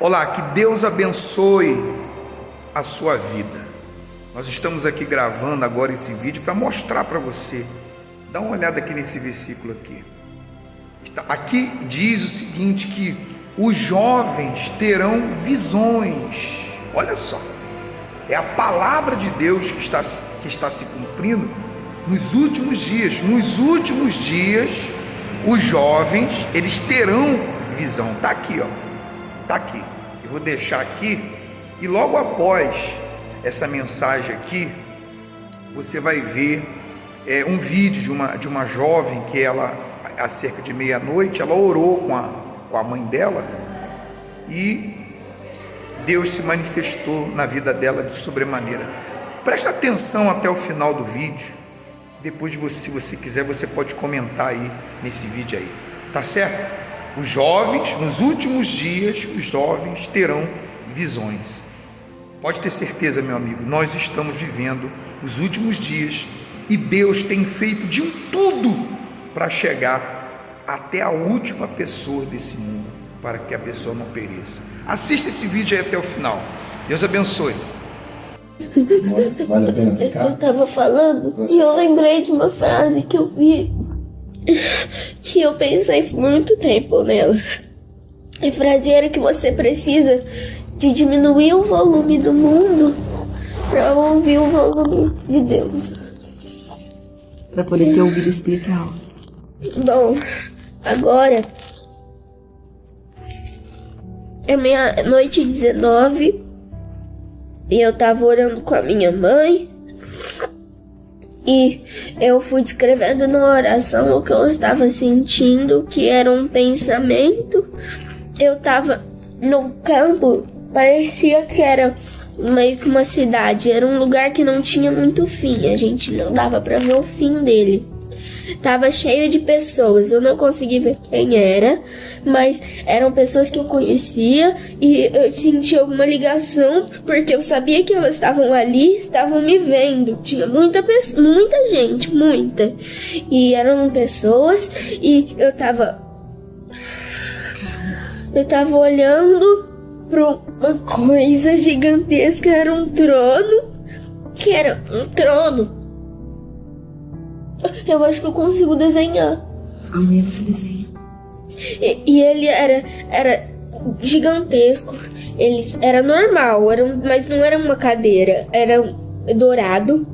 Olá, que Deus abençoe a sua vida. Nós estamos aqui gravando agora esse vídeo para mostrar para você. Dá uma olhada aqui nesse versículo aqui. Aqui diz o seguinte, que os jovens terão visões. Olha só, é a palavra de Deus que está se cumprindo nos últimos dias. Nos últimos dias, os jovens, eles terão visão. Está aqui, ó. Está aqui. Eu vou deixar aqui e logo após essa mensagem aqui, você vai ver um vídeo de uma jovem que ela, há cerca de meia-noite, ela orou com a mãe dela e Deus se manifestou na vida dela de sobremaneira. Presta atenção até o final do vídeo. Depois, se você quiser, você pode comentar aí nesse vídeo aí. Tá certo? Os jovens, nos últimos dias, os jovens terão visões. Pode ter certeza, meu amigo, nós estamos vivendo os últimos dias e Deus tem feito de tudo para chegar até a última pessoa desse mundo, para que a pessoa não pereça. Assista esse vídeo aí até o final. Deus abençoe. Vale a pena ficar? Eu estava falando e eu lembrei de uma frase que eu vi, que eu pensei por muito tempo nela. A frase era que você precisa de diminuir o volume do mundo para ouvir o volume de Deus. Para poder ter ouvido espiritual. Bom, agora é meia-noite 19 e eu tava orando com a minha mãe e eu fui descrevendo na oração o que eu estava sentindo, que era um pensamento. Eu tava no campo, parecia que era meio que uma cidade, era um lugar que não tinha muito fim, a gente não dava pra ver o fim dele. Tava cheio de pessoas, eu não consegui ver quem era, mas eram pessoas que eu conhecia e eu senti alguma ligação, porque eu sabia que elas estavam ali, estavam me vendo. Tinha muita gente, muita. E eram pessoas e eu tava olhando para uma coisa gigantesca, era um trono, que era um trono. Eu acho que eu consigo desenhar. Amanhã você desenha. E ele era gigantesco. Ele era normal, mas não era uma cadeira. Era dourado.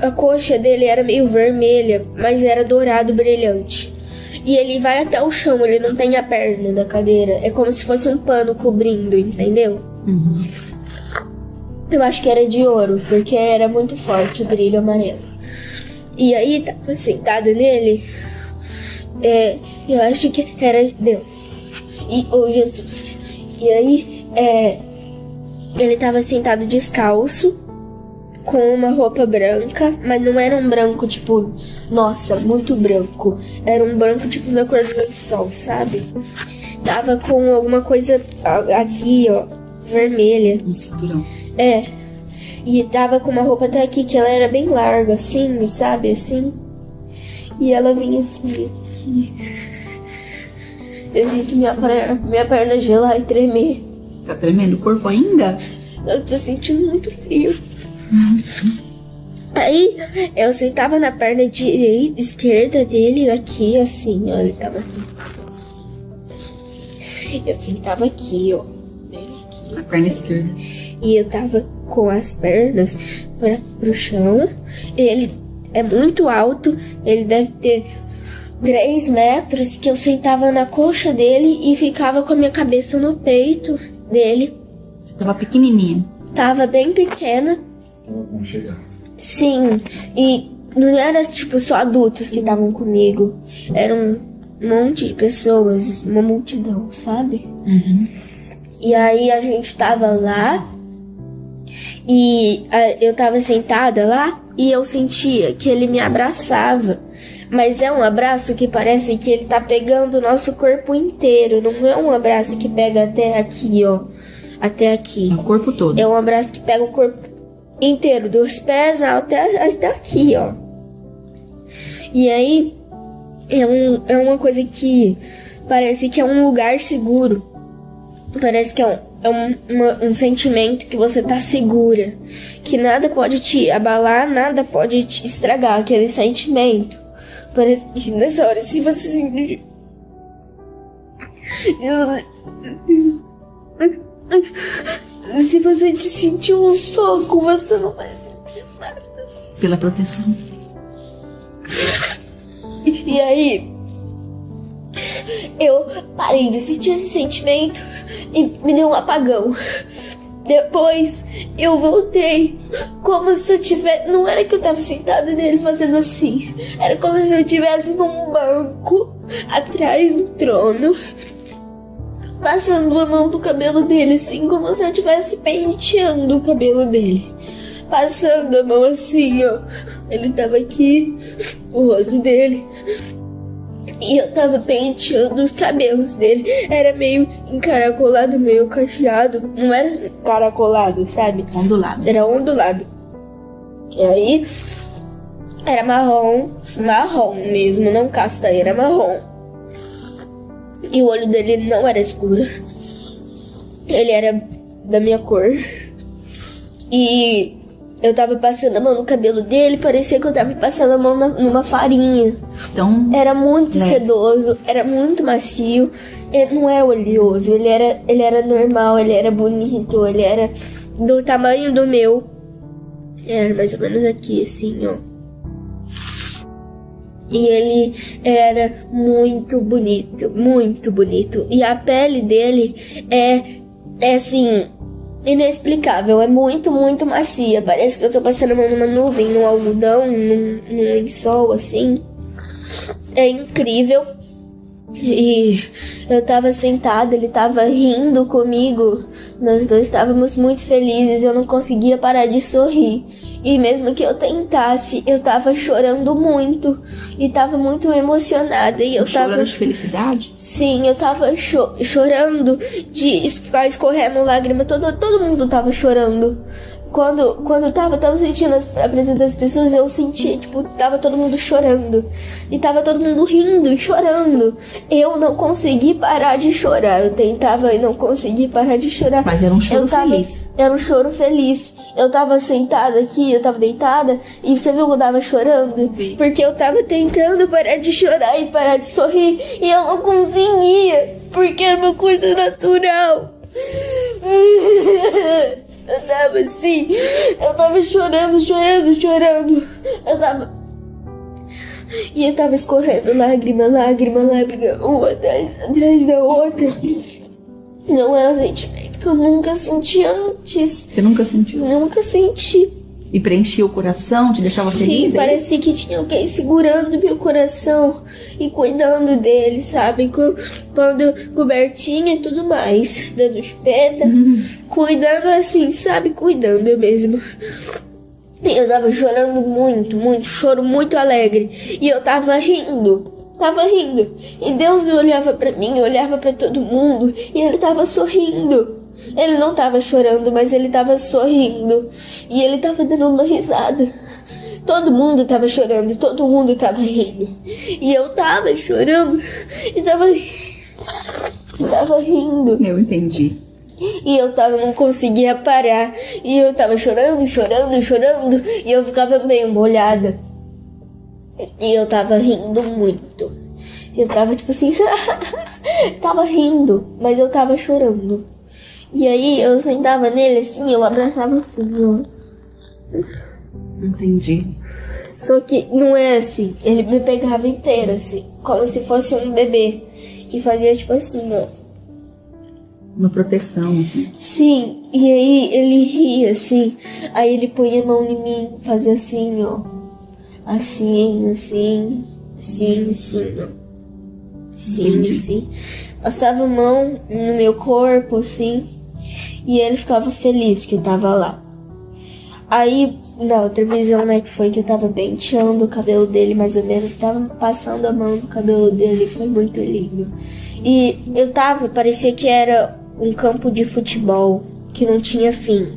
A coxa dele era meio vermelha, mas era dourado, brilhante. E ele vai até o chão, ele não tem a perna da cadeira. É como se fosse um pano cobrindo, entendeu? Uhum. Eu acho que era de ouro, porque era muito forte o brilho amarelo. E aí, tava sentado nele, eu acho que era Deus, ou Jesus. E aí, ele tava sentado descalço, com uma roupa branca, mas não era um branco tipo, nossa, muito branco. Era um branco tipo da cor do sol, sabe? Tava com alguma coisa aqui, ó, vermelha. Um cinturão. E tava com uma roupa até aqui, que ela era bem larga, assim, sabe, assim. E ela vinha assim, aqui. Eu sinto minha perna gelar e tremer. Tá tremendo o corpo ainda? Eu tô sentindo muito frio. Aí, eu sentava na perna esquerda dele, aqui, assim, ó. Ele tava assim. Eu sentava aqui, ó. Bem aqui. A perna esquerda. E eu tava com as pernas pro chão. Ele é muito alto. Ele deve ter 3 metros. Que eu sentava na coxa dele e ficava com a minha cabeça no peito dele. Você tava pequenininha? Tava bem pequena. Vamos chegar. Sim. E não era tipo só adultos que estavam comigo. Era um monte de pessoas. Uma multidão, sabe? Uhum. E aí a gente tava lá. E eu tava sentada lá e eu sentia que ele me abraçava. Mas é um abraço que parece que ele tá pegando o nosso corpo inteiro. Não é um abraço que pega até aqui, ó. Até aqui. O corpo todo. É um abraço que pega o corpo inteiro, dos pés até aqui, ó. E aí é uma coisa que parece que é um lugar seguro. Parece que um sentimento que você tá segura, que nada pode te abalar, nada pode te estragar aquele sentimento. Parece que nessa hora, se você sentir, se você te sentir um soco, você não vai sentir nada. Pela proteção. E aí, eu parei de sentir esse sentimento e me deu um apagão. Depois eu voltei como se eu tivesse... Não era que eu tava sentada nele fazendo assim. Era como se eu estivesse num banco atrás do trono, passando a mão do cabelo dele, assim, como se eu estivesse penteando o cabelo dele. Passando a mão assim, ó. Ele tava aqui, o rosto dele. E eu tava penteando os cabelos dele. Era meio encaracolado, meio cacheado. Não era encaracolado, sabe? Ondulado. Era ondulado. E aí, era marrom mesmo, não castanho, era marrom. E o olho dele não era escuro. Ele era da minha cor. E eu tava passando a mão no cabelo dele, parecia que eu tava passando a mão numa farinha. Então, era muito sedoso, era muito macio. Ele não é oleoso, ele era normal, ele era bonito, ele era do tamanho do meu. Era mais ou menos aqui, assim, ó. E ele era muito bonito, muito bonito. E a pele dele é assim, inexplicável, é muito, muito macia. Parece que eu tô passando a mão numa nuvem, num algodão, num lençol, assim. É incrível. E eu tava sentada, ele tava rindo comigo. Nós dois estávamos muito felizes, eu não conseguia parar de sorrir. E mesmo que eu tentasse, eu tava chorando muito. E tava muito emocionada. E eu chorando de felicidade? Sim, eu tava chorando de ficar escorrendo lágrima. Todo mundo tava chorando. Quando eu tava sentindo a presença das pessoas, eu senti, tipo, tava todo mundo chorando. E tava todo mundo rindo e chorando. Eu não consegui parar de chorar. Eu tentava e não consegui parar de chorar. Mas era um choro feliz. Era um choro feliz. Eu tava sentada aqui, eu tava deitada, e você viu que eu tava chorando? Sim. Porque eu tava tentando parar de chorar e parar de sorrir, e eu não conseguia, porque era uma coisa natural. Eu tava assim, eu tava chorando. E eu tava escorrendo lágrima, uma atrás da outra. Não é um sentimento que eu nunca senti antes. Você nunca sentiu? Nunca senti. E preenchia o coração, te deixava feliz? Sim, parecia que tinha alguém segurando meu coração e cuidando dele, sabe? Quando cobertinha e tudo mais, dando chupeta, cuidando assim, sabe? Cuidando mesmo. E eu tava chorando muito, choro muito alegre. E eu tava rindo. E Deus me olhava pra mim, olhava pra todo mundo, e ele tava sorrindo. Ele não tava chorando, mas ele tava sorrindo. E ele tava dando uma risada. Todo mundo tava chorando, todo mundo tava rindo. E eu tava chorando e tava rindo. Eu entendi. E eu não conseguia parar. E eu tava chorando. E eu ficava meio molhada. E eu tava rindo muito. Eu tava tipo assim, tava rindo, mas eu tava chorando. E aí eu sentava nele assim, eu abraçava assim, ó. Entendi. Só que não é assim, ele me pegava inteiro assim, como se fosse um bebê. E fazia tipo assim, ó. Uma proteção, assim. Sim, e aí ele ria assim. Aí ele punha a mão em mim, fazia assim, ó. Assim, ó. Assim. Passava a mão no meu corpo, assim. E ele ficava feliz que eu tava lá. Aí, na outra visão, né, que foi que eu tava penteando o cabelo dele, mais ou menos. Tava passando a mão no cabelo dele, foi muito lindo. E parecia que era um campo de futebol, que não tinha fim.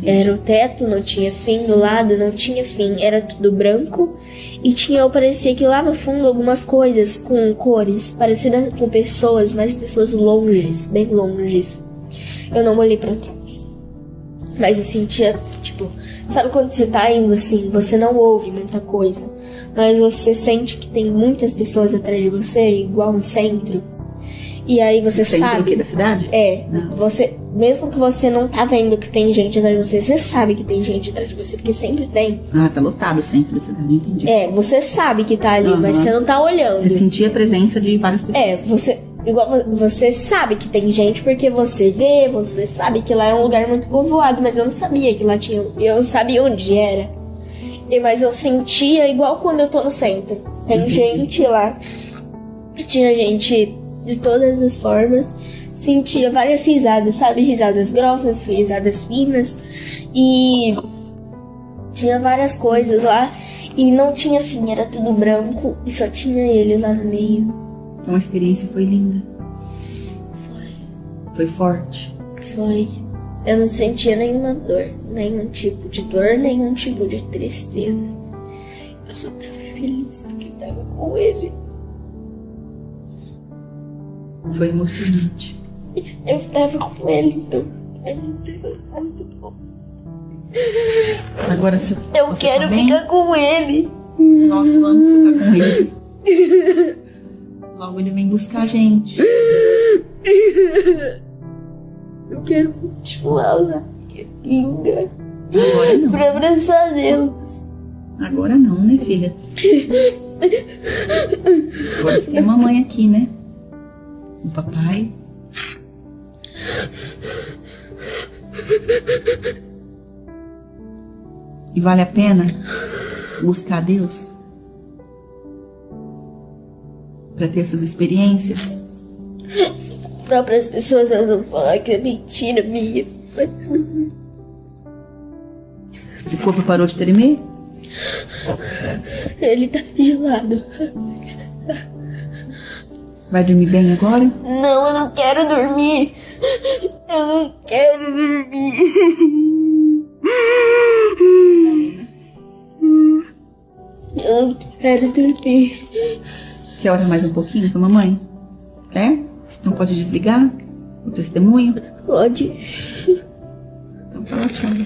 Era o teto, não tinha fim, do lado não tinha fim, era tudo branco. E parecia que lá no fundo algumas coisas com cores, parecidas com pessoas, mas pessoas longes, bem longes. Eu não olhei pra trás, mas eu sentia, tipo, sabe quando você tá indo assim, você não ouve muita coisa, mas você sente que tem muitas pessoas atrás de você, igual no centro. E aí você Centro sabe... o quê, da cidade? É, Não. você, mesmo que você não tá vendo que tem gente atrás de você, você sabe que tem gente atrás de você, porque sempre tem. Ah, tá lotado o centro da cidade, entendi. É, você sabe que tá ali, Aham. mas você não tá olhando. Você sentia a presença de várias pessoas. É, você sabe que tem gente porque você vê, você sabe que lá é um lugar muito povoado, mas eu não sabia que lá tinha, eu não sabia onde era. Mas eu sentia igual quando eu tô no centro. Tem gente lá, tinha gente de todas as formas, sentia várias risadas, sabe? Risadas grossas, risadas finas, e tinha várias coisas lá, e não tinha fim, era tudo branco, e só tinha ele lá no meio. Então a experiência foi linda. Foi. Foi forte. Foi. Eu não sentia nenhuma dor, nenhum tipo de dor, nenhum tipo de tristeza. Eu só tava feliz porque eu tava com ele. Foi emocionante. Eu tava com ele, então é muito bom. Agora você Eu você quero tá bem? ficar com ele. Nossa, vamos ficar com ele. Logo ele vem buscar a gente. Eu quero continuar lá. Que lugar. Agora não. Pra abraçar Deus. Agora não, né, filha? Agora você tem a mamãe aqui, né? O papai. E vale a pena buscar Deus? Pra ter essas experiências? Dá para as pessoas não falar que é mentira minha. O corpo parou de tremer? Ele tá gelado. Vai dormir bem agora? Não, eu não quero dormir. Eu não quero dormir. Eu não quero dormir. Quer orar mais um pouquinho pra mamãe? Quer? Não pode desligar o testemunho? Pode. Então tá ótimo.